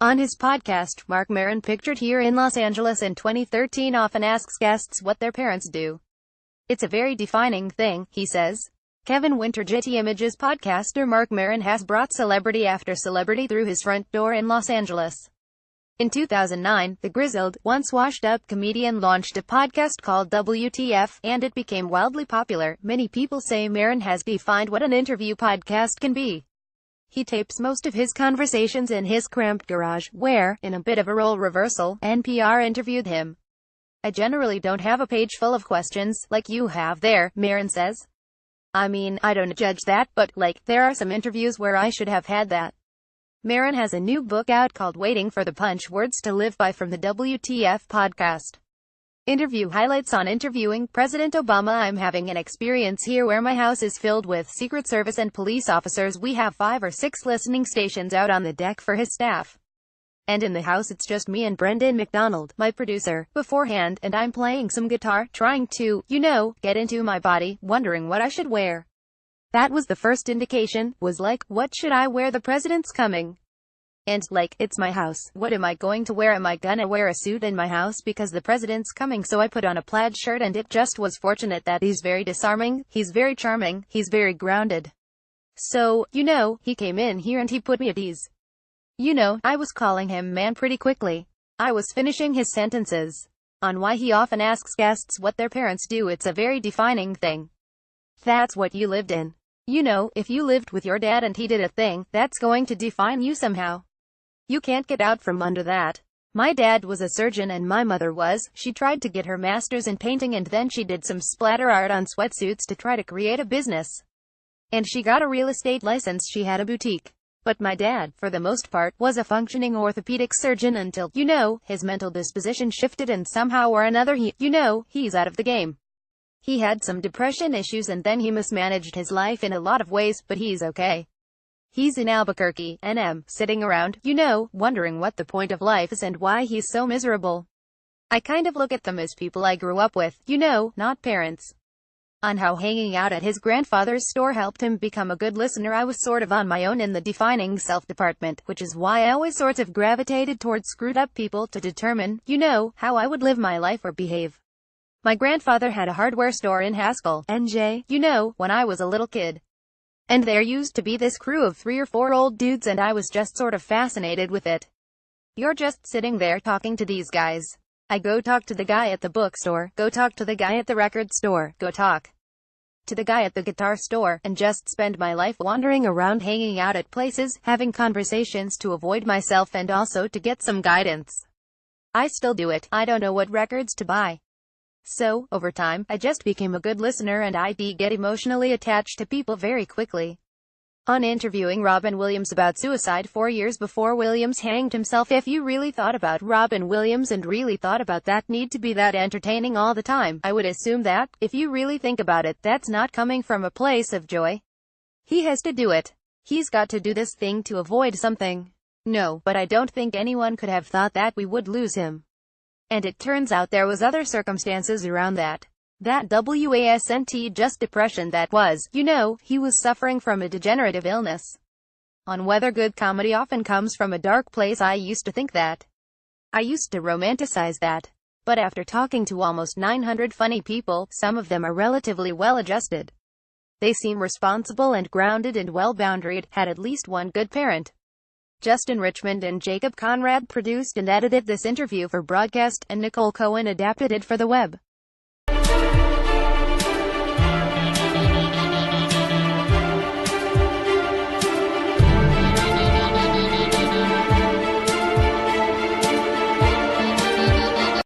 On his podcast, Marc Maron, pictured here in Los Angeles in 2013, often asks guests what their parents do. It's a very defining thing, he says. Kevin Winter-JT Images podcaster Marc Maron has brought celebrity after celebrity through his front door in Los Angeles. In 2009, the grizzled, once washed-up comedian launched a podcast called WTF, and it became wildly popular. Many people say Maron has defined what an interview podcast can be. He tapes most of his conversations in his cramped garage, where, in a bit of a role reversal, NPR interviewed him. "I generally don't have a page full of questions, like you have there," Maron says. "I mean, I don't judge that, but, there are some interviews where I should have had that." Maron has a new book out called Waiting for the Punch: Words to Live By from the WTF podcast. Interview highlights on interviewing President Obama. "I'm having an experience here where my house is filled with Secret Service and police officers. We have 5 or 6 listening stations out on the deck for his staff. And in the house it's just me and Brendan McDonald, my producer, beforehand, and I'm playing some guitar, trying to, get into my body, wondering what I should wear." That was the first indication, was what should I wear? The president's coming. And, it's my house. What am I going to wear? Am I gonna wear a suit in my house because the president's coming? So I put on a plaid shirt, and it just was fortunate that he's very disarming, he's very charming, he's very grounded. So, he came in here and he put me at ease. I was calling him man pretty quickly. I was finishing his sentences. On why he often asks guests what their parents do, it's a very defining thing. That's what you lived in. If you lived with your dad and he did a thing, that's going to define you somehow. You can't get out from under that. My dad was a surgeon and my mother was. She tried to get her master's in painting and then she did some splatter art on sweatsuits to try to create a business. And she got a real estate license. She had a boutique. But my dad, for the most part, was a functioning orthopedic surgeon until, his mental disposition shifted and somehow or another he's out of the game. He had some depression issues and then he mismanaged his life in a lot of ways, but he's okay. He's in Albuquerque, NM, sitting around, wondering what the point of life is and why he's so miserable. I kind of look at them as people I grew up with, not parents. On how hanging out at his grandfather's store helped him become a good listener. I was sort of on my own in the defining self department, which is why I always sort of gravitated towards screwed up people to determine, how I would live my life or behave. My grandfather had a hardware store in Haskell, NJ, when I was a little kid. And there used to be this crew of 3 or 4 old dudes and I was just sort of fascinated with it. You're just sitting there talking to these guys. I go talk to the guy at the bookstore, go talk to the guy at the record store, go talk to the guy at the guitar store, and just spend my life wandering around, hanging out at places, having conversations to avoid myself and also to get some guidance. I still do it. I don't know what records to buy. So, over time, I just became a good listener and I get emotionally attached to people very quickly. On interviewing Robin Williams about suicide 4 years before Williams hanged himself, if you really thought about Robin Williams and really thought about that need to be that entertaining all the time, I would assume that, if you really think about it, that's not coming from a place of joy. He has to do it. He's got to do this thing to avoid something. No, but I don't think anyone could have thought that we would lose him. And it turns out there was other circumstances around that. That wasn't just depression, that was, he was suffering from a degenerative illness. On whether good comedy often comes from a dark place, I used to think that. I used to romanticize that. But after talking to almost 900 funny people, some of them are relatively well-adjusted. They seem responsible and grounded and well-boundaried, had at least one good parent. Justin Richmond and Jacob Conrad produced and edited this interview for broadcast, and Nicole Cohen adapted it for the web.